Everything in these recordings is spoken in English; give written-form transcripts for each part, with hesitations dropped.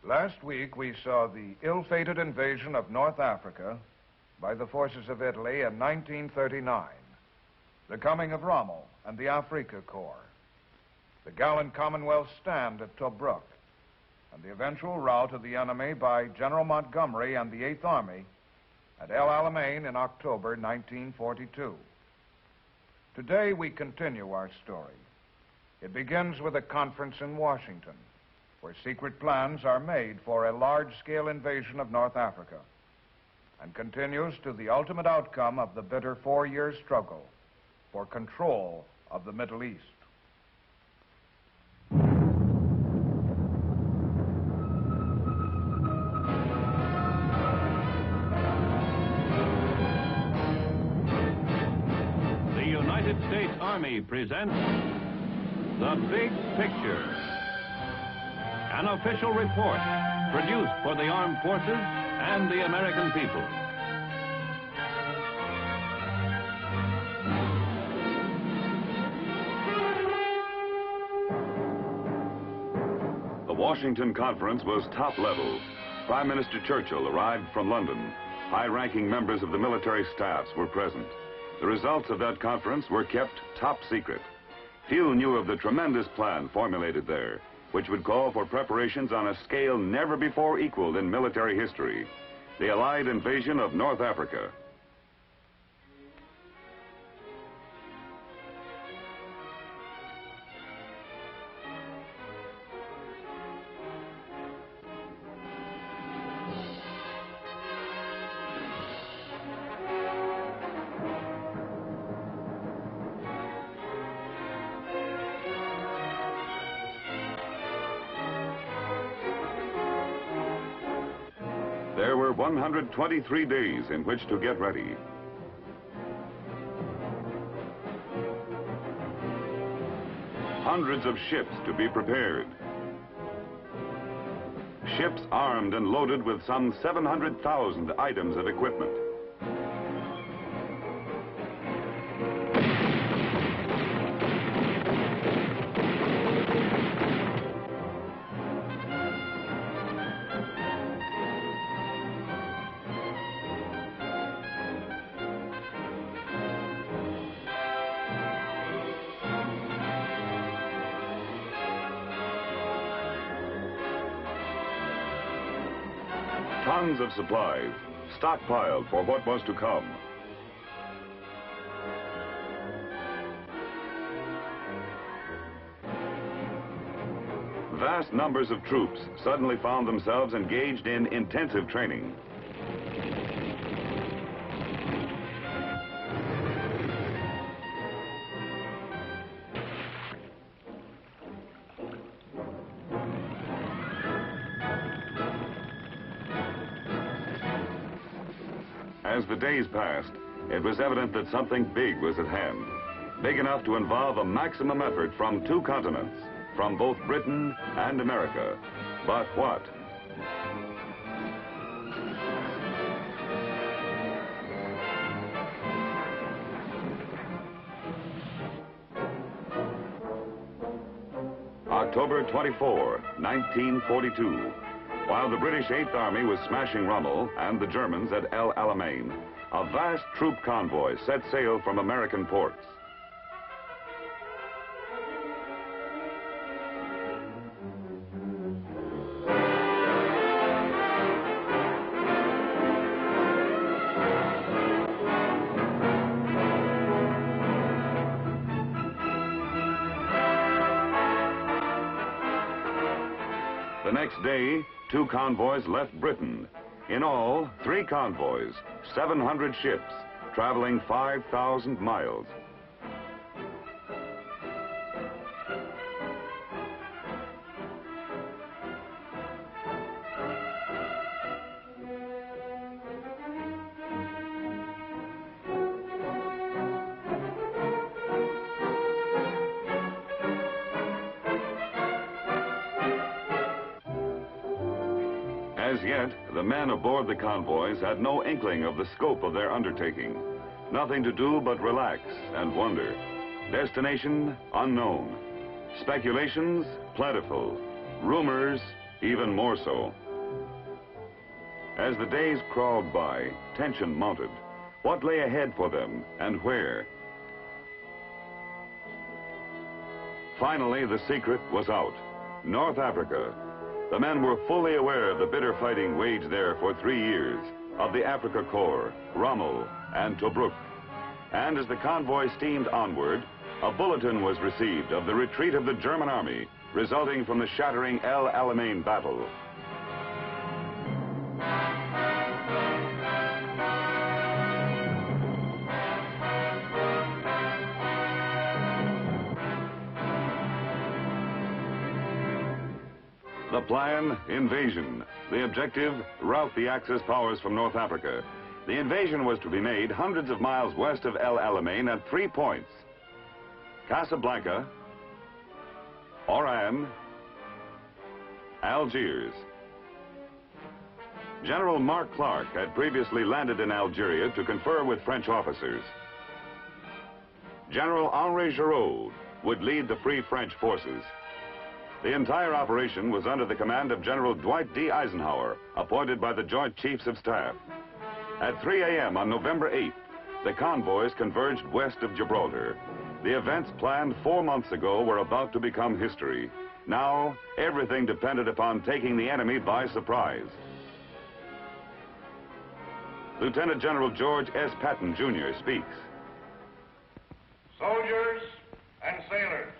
Last week, we saw the ill-fated invasion of North Africa by the forces of Italy in 1939, the coming of Rommel and the Afrika Korps, the gallant Commonwealth stand at Tobruk, and the eventual rout of the enemy by General Montgomery and the Eighth Army at El Alamein in October 1942. Today, we continue our story. It begins with a conference in Washington, where secret plans are made for a large-scale invasion of North Africa, and continues to the ultimate outcome of the bitter four-year struggle for control of the Middle East. The United States Army presents The Big Picture, an official report produced for the armed forces and the American people. The Washington Conference was top level. Prime Minister Churchill arrived from London. High-ranking members of the military staffs were present. The results of that conference were kept top secret. Few knew of the tremendous plan formulated there, which would call for preparations on a scale never before equaled in military history: the Allied invasion of North Africa. There were 123 days in which to get ready. Hundreds of ships to be prepared. Ships armed and loaded with some 700,000 items of equipment. Tons of supplies, stockpiled for what was to come. Vast numbers of troops suddenly found themselves engaged in intensive training. As the days passed, it was evident that something big was at hand, big enough to involve a maximum effort from two continents, from both Britain and America. But what? October 24, 1942. While the British Eighth Army was smashing Rommel and the Germans at El Alamein, a vast troop convoy set sail from American ports. The next day, two convoys left Britain. In all, 3 convoys, 700 ships, traveling 5,000 miles. As yet, the men aboard the convoys had no inkling of the scope of their undertaking. Nothing to do but relax and wonder. Destination unknown. Speculations plentiful. Rumors even more so. As the days crawled by, tension mounted. What lay ahead for them, and where? Finally, the secret was out. North Africa. The men were fully aware of the bitter fighting waged there for 3 years, of the Africa Corps, Rommel, and Tobruk. And as the convoy steamed onward, a bulletin was received of the retreat of the German army, resulting from the shattering El Alamein battle. The plan, invasion. The objective, rout the Axis powers from North Africa. The invasion was to be made hundreds of miles west of El Alamein at 3 points: Casablanca, Oran, Algiers. General Mark Clark had previously landed in Algeria to confer with French officers. General Henri Giraud would lead the Free French forces. The entire operation was under the command of General Dwight D. Eisenhower, appointed by the Joint Chiefs of Staff. At 3 a.m. on November 8th, the convoys converged west of Gibraltar. The events planned 4 months ago were about to become history. Now, everything depended upon taking the enemy by surprise. Lieutenant General George S. Patton, Jr. speaks. Soldiers and sailors,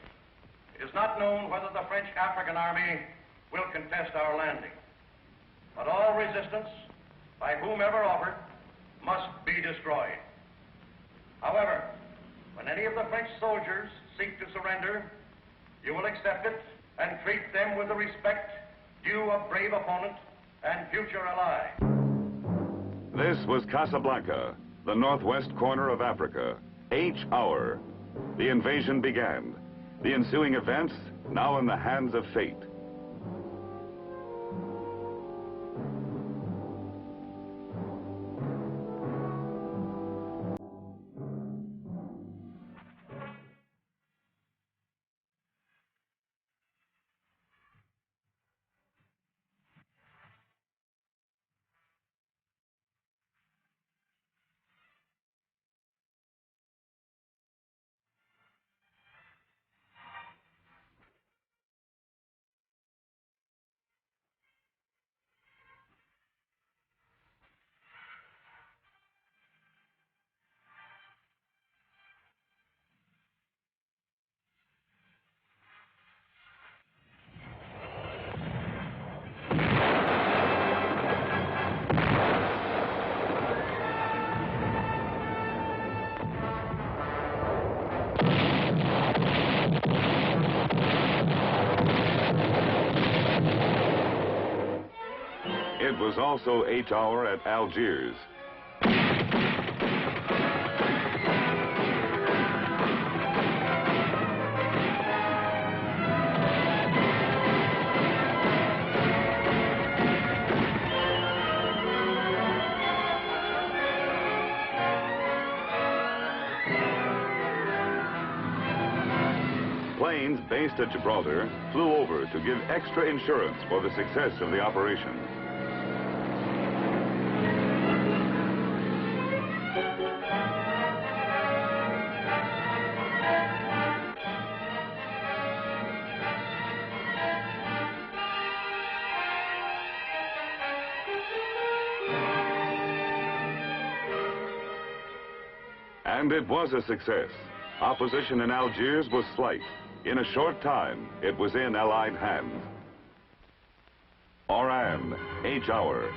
it is not known whether the French African army will contest our landing. But all resistance, by whomever offered, must be destroyed. However, when any of the French soldiers seek to surrender, you will accept it and treat them with the respect due a brave opponent and future ally. This was Casablanca, the northwest corner of Africa. H hour. The invasion began. The ensuing events, now in the hands of fate. It was also H hour at Algiers. Planes based at Gibraltar flew over to give extra insurance for the success of the operation. And it was a success. Opposition in Algiers was slight. In a short time, it was in Allied hands. Oran, H hour.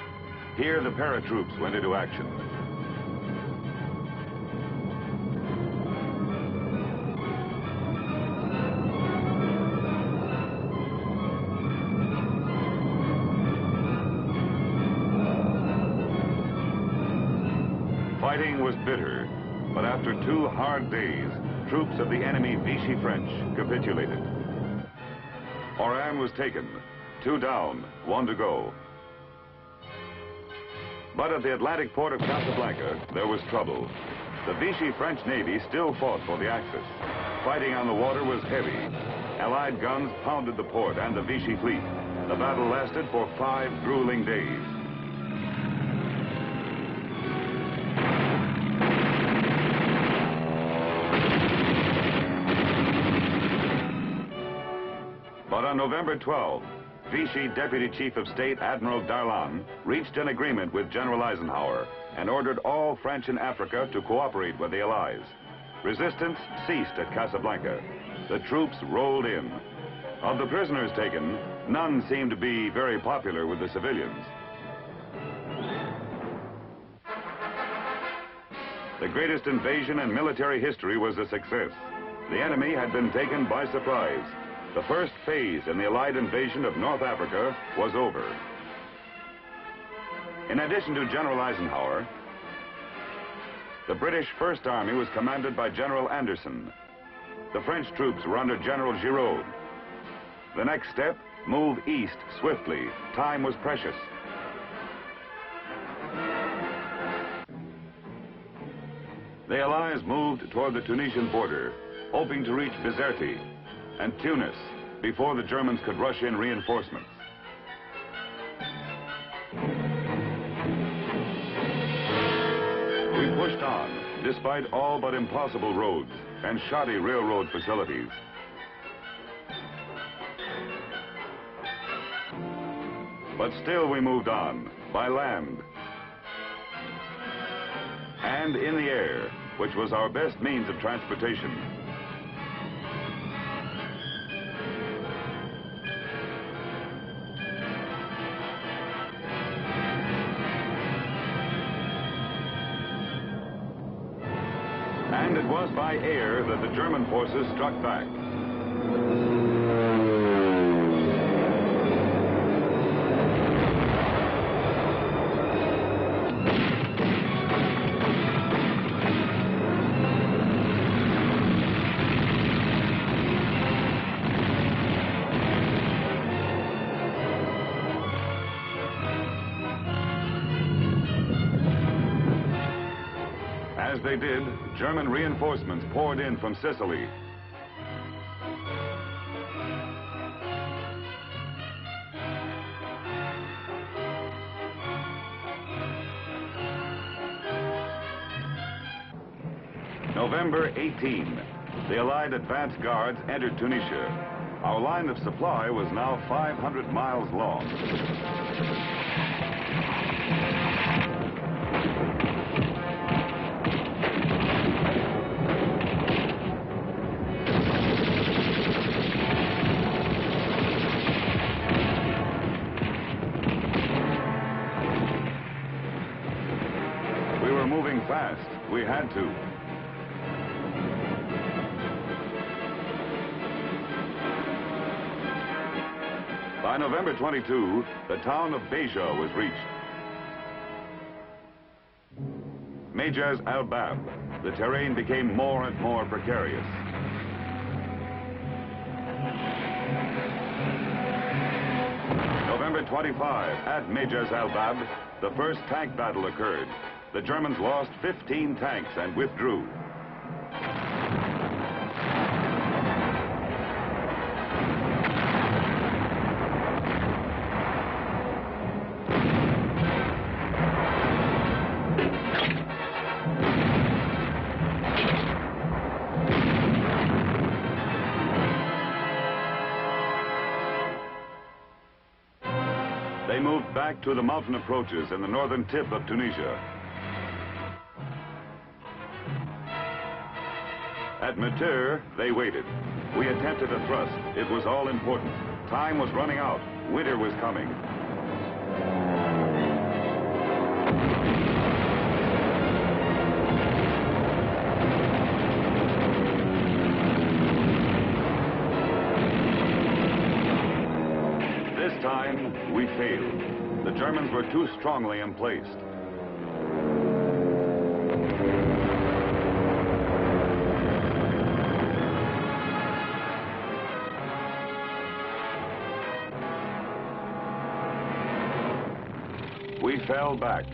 Here the paratroops went into action. Fighting was bitter. But after 2 hard days, troops of the enemy Vichy French capitulated. Oran was taken. 2 down, 1 to go. But at the Atlantic port of Casablanca, there was trouble. The Vichy French Navy still fought for the Axis. Fighting on the water was heavy. Allied guns pounded the port and the Vichy fleet. The battle lasted for 5 grueling days. But on November 12, Vichy Deputy Chief of State Admiral Darlan reached an agreement with General Eisenhower and ordered all French in Africa to cooperate with the Allies. Resistance ceased at Casablanca. The troops rolled in. Of the prisoners taken, none seemed to be very popular with the civilians. The greatest invasion in military history was a success. The enemy had been taken by surprise. The first phase in the Allied invasion of North Africa was over. In addition to General Eisenhower, the British First Army was commanded by General Anderson. The French troops were under General Giraud. The next step, move east swiftly. Time was precious. The Allies moved toward the Tunisian border, hoping to reach Bizerte and Tunis before the Germans could rush in reinforcements. We pushed on, despite all but impossible roads and shoddy railroad facilities. But still we moved on, by land and in the air, which was our best means of transportation. And it was by air that the German forces struck back. As they did, German reinforcements poured in from Sicily. November 18, the Allied advance guards entered Tunisia. Our line of supply was now 500 miles long. Moving fast. We had to. By November 22, the town of Béja was reached. Mejaz al-Bab, the terrain became more and more precarious. November 25, at Mejaz al-Bab, the first tank battle occurred. The Germans lost 15 tanks and withdrew. They moved back to the mountain approaches in the northern tip of Tunisia. At Meteor, they waited. We attempted a thrust. It was all important. Time was running out. Winter was coming. This time, we failed. The Germans were too strongly emplaced. We fell back.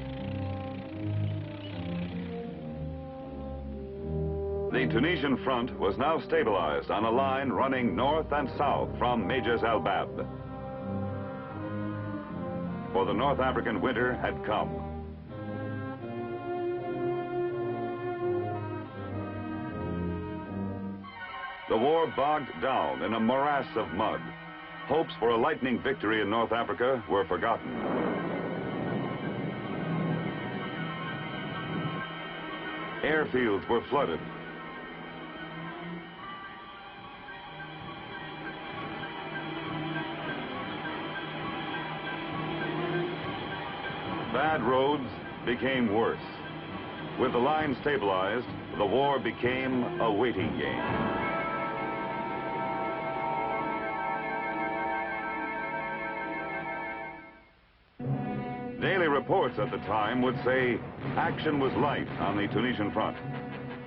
The Tunisian front was now stabilized on a line running north and south from Mejaz al-Bab. for the North African winter had come. The war bogged down in a morass of mud. Hopes for a lightning victory in North Africa were forgotten. Airfields were flooded. Bad roads became worse. With the line stabilized, the war became a waiting game. Daily reports at the time would say action was light on the Tunisian front.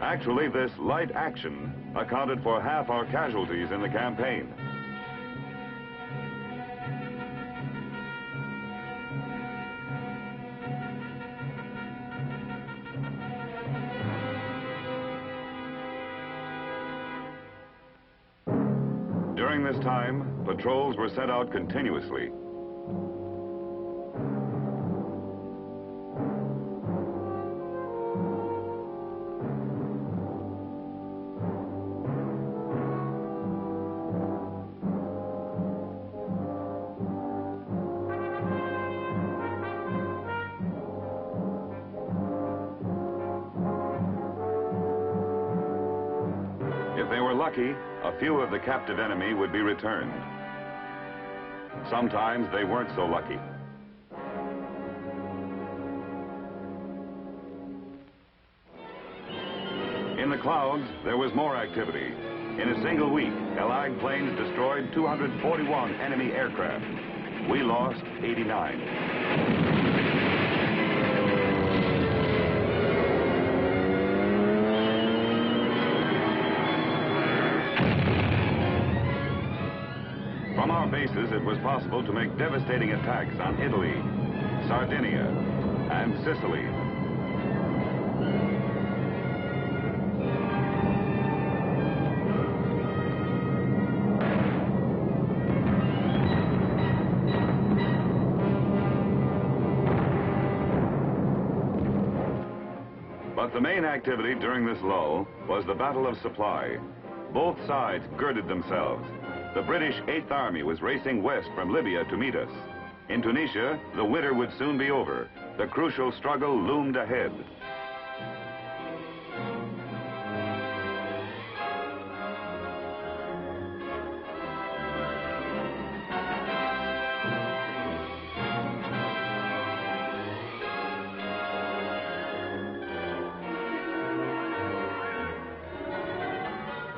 Actually, this light action accounted for half our casualties in the campaign. During this time, patrols were sent out continuously. If they were lucky, a few of the captive enemy would be returned. Sometimes they weren't so lucky. In the clouds, there was more activity. In a single week, Allied planes destroyed 241 enemy aircraft. We lost 89. From our bases, it was possible to make devastating attacks on Italy, Sardinia, and Sicily. But the main activity during this lull was the Battle of Supply. Both sides girded themselves. The British 8th Army was racing west from Libya to meet us. In Tunisia, the winter would soon be over. The crucial struggle loomed ahead.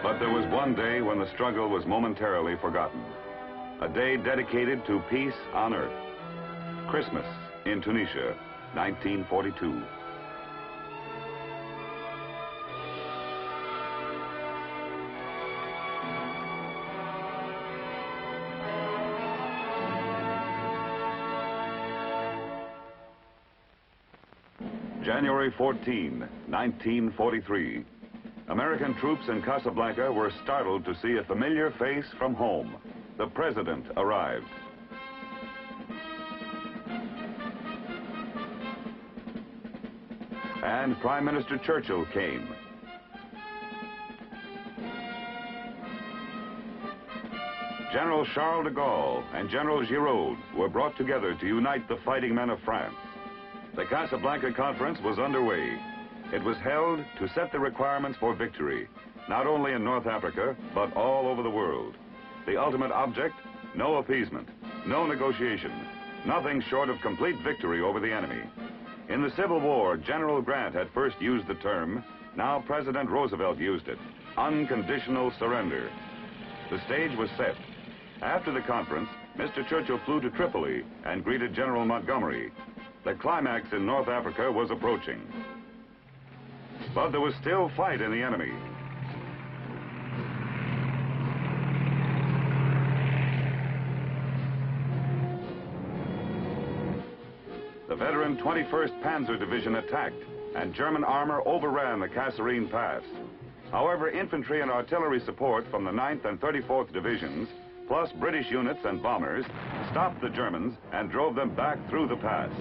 But there was one day when the struggle was momentarily forgotten. A day dedicated to peace on earth. Christmas in Tunisia, 1942. January 14, 1943. American troops in Casablanca were startled to see a familiar face from home. The president arrived. And Prime Minister Churchill came. General Charles de Gaulle and General Giraud were brought together to unite the fighting men of France. The Casablanca Conference was underway. It was held to set the requirements for victory, not only in North Africa, but all over the world. The ultimate object, no appeasement, no negotiation, nothing short of complete victory over the enemy. In the Civil War, General Grant had first used the term, now President Roosevelt used it, unconditional surrender. The stage was set. After the conference, Mr. Churchill flew to Tripoli and greeted General Montgomery. The climax in North Africa was approaching. But there was still fight in the enemy. The veteran 21st Panzer Division attacked, and German armor overran the Kasserine Pass. However, infantry and artillery support from the 9th and 34th Divisions plus British units and bombers, stopped the Germans and drove them back through the pass.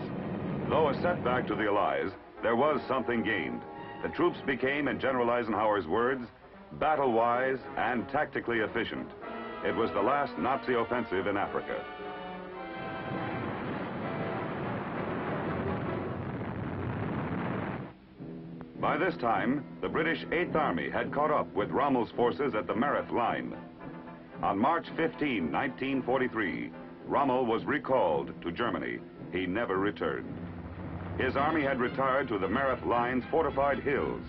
Though a setback to the Allies, there was something gained. The troops became, in General Eisenhower's words, battle-wise and tactically efficient. It was the last Nazi offensive in Africa. By this time, the British 8th Army had caught up with Rommel's forces at the Mareth Line. On March 15, 1943, Rommel was recalled to Germany. He never returned. His army had retired to the Mareth Line's fortified hills.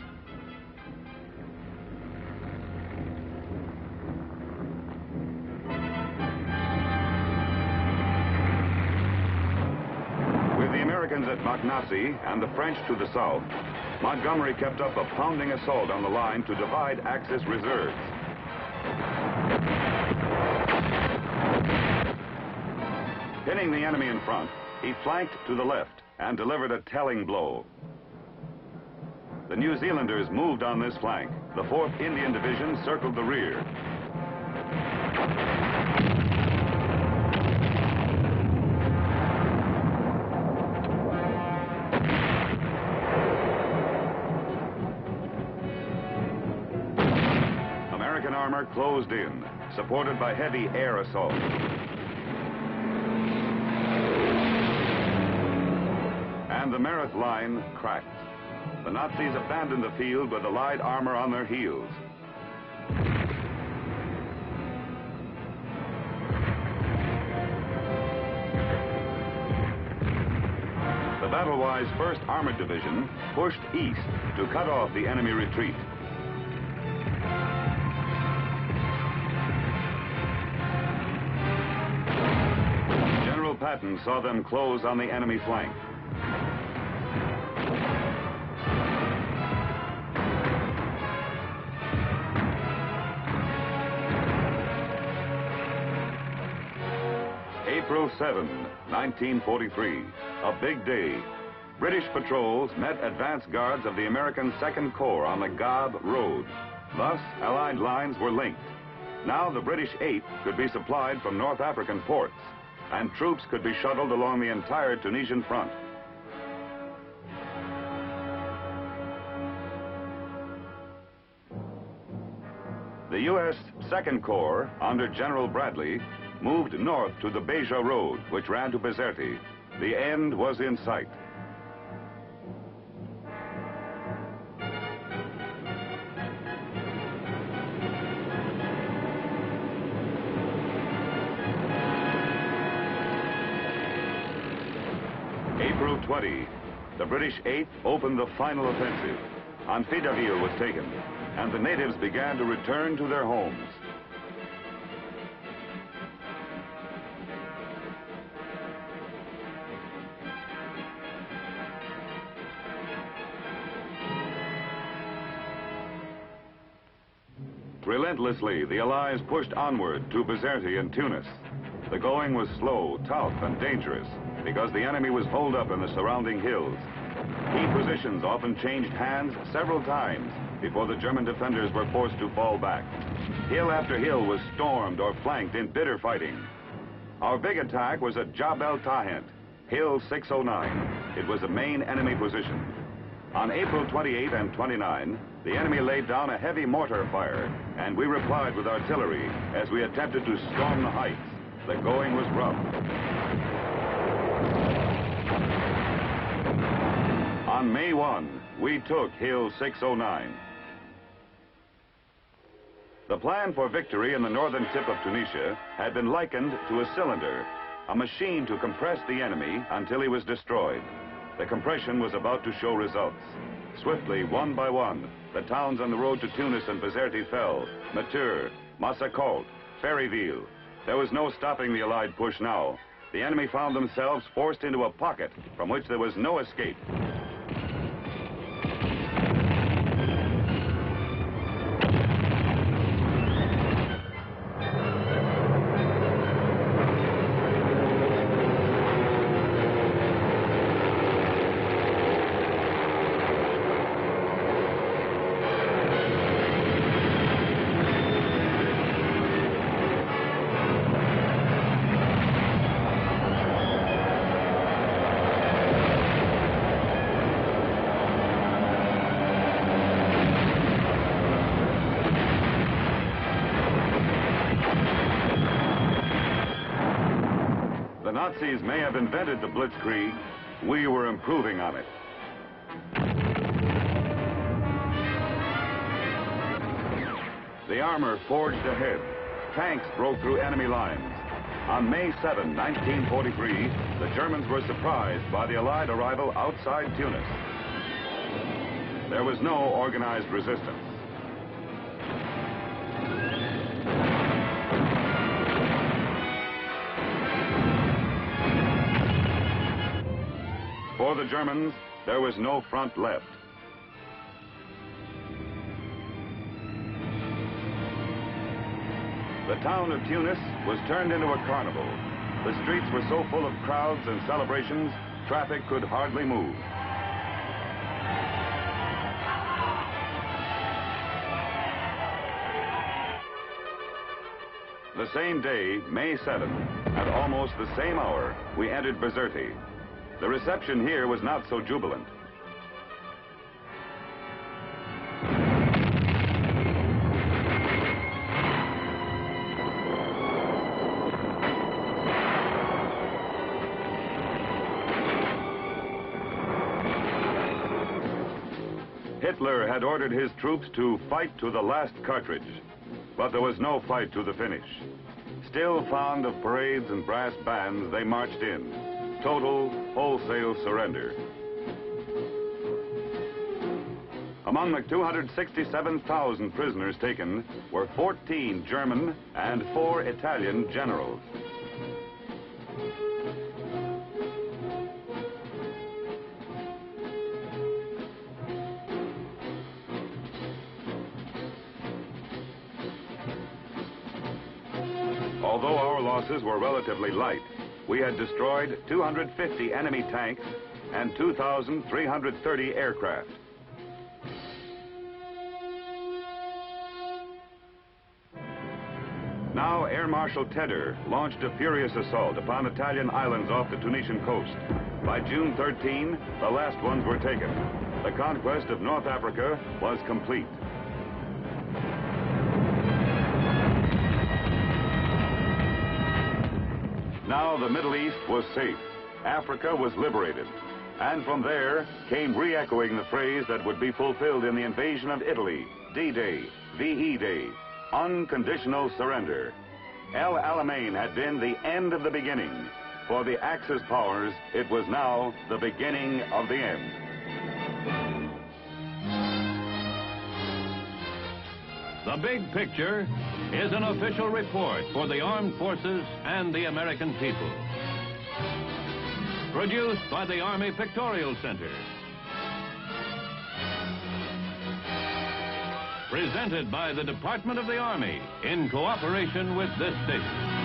With the Americans at Baghnazi and the French to the south, Montgomery kept up a pounding assault on the line to divide Axis reserves. Pinning the enemy in front, he flanked to the left and delivered a telling blow. The New Zealanders moved on this flank. The 4th Indian Division circled the rear. American armor closed in, supported by heavy air assault. And the Mareth Line cracked. The Nazis abandoned the field with Allied armor on their heels. The battle-wise 1st Armored Division pushed east to cut off the enemy retreat. General Patton saw them close on the enemy flank. April 7, 1943, a big day. British patrols met advance guards of the American 2nd Corps on the Gab Road. Thus, Allied lines were linked. Now the British 8th could be supplied from North African ports, and troops could be shuttled along the entire Tunisian front. The U.S. 2nd Corps, under General Bradley, moved north to the Beja Road, which ran to Bizerte. The end was in sight. April 20, the British 8th opened the final offensive. Anfidaville was taken, and the natives began to return to their homes. Relentlessly, the Allies pushed onward to Bizerte and Tunis. The going was slow, tough, and dangerous because the enemy was holed up in the surrounding hills. Key positions often changed hands several times before the German defenders were forced to fall back. Hill after hill was stormed or flanked in bitter fighting. Our big attack was at Jabal Tahent, Hill 609. It was the main enemy position. On April 28 and 29, the enemy laid down a heavy mortar fire, and we replied with artillery as we attempted to storm the heights. The going was rough. On May 1, we took Hill 609. The plan for victory in the northern tip of Tunisia had been likened to a cylinder, a machine to compress the enemy until he was destroyed. The compression was about to show results. Swiftly, one by one, the towns on the road to Tunis and Bizerte fell. Matur, Massacolt, Ferryville. There was no stopping the Allied push now. The enemy found themselves forced into a pocket from which there was no escape. the Nazis may have invented the Blitzkrieg, we were improving on it. The armor forged ahead. Tanks broke through enemy lines. On May 7, 1943, the Germans were surprised by the Allied arrival outside Tunis. There was no organized resistance. For the Germans, there was no front left. The town of Tunis was turned into a carnival. The streets were so full of crowds and celebrations, traffic could hardly move. The same day, May 7th, at almost the same hour, we entered Bizerte. The reception here was not so jubilant. Hitler had ordered his troops to fight to the last cartridge, but there was no fight to the finish. Still fond of parades and brass bands, they marched in. Total, wholesale surrender. Among the 267,000 prisoners taken were 14 German and 4 Italian generals. Although our losses were relatively light, we had destroyed 250 enemy tanks and 2,330 aircraft. Now Air Marshal Tedder launched a furious assault upon Italian islands off the Tunisian coast. By June 13, the last ones were taken. The conquest of North Africa was complete. Now the Middle East was safe. Africa was liberated. And from there came re-echoing the phrase that would be fulfilled in the invasion of Italy, D-Day, VE Day, unconditional surrender. El Alamein had been the end of the beginning. For the Axis powers, it was now the beginning of the end. The Big Picture is an official report for the armed forces and the American people. Produced by the Army Pictorial Center. Presented by the Department of the Army in cooperation with this station.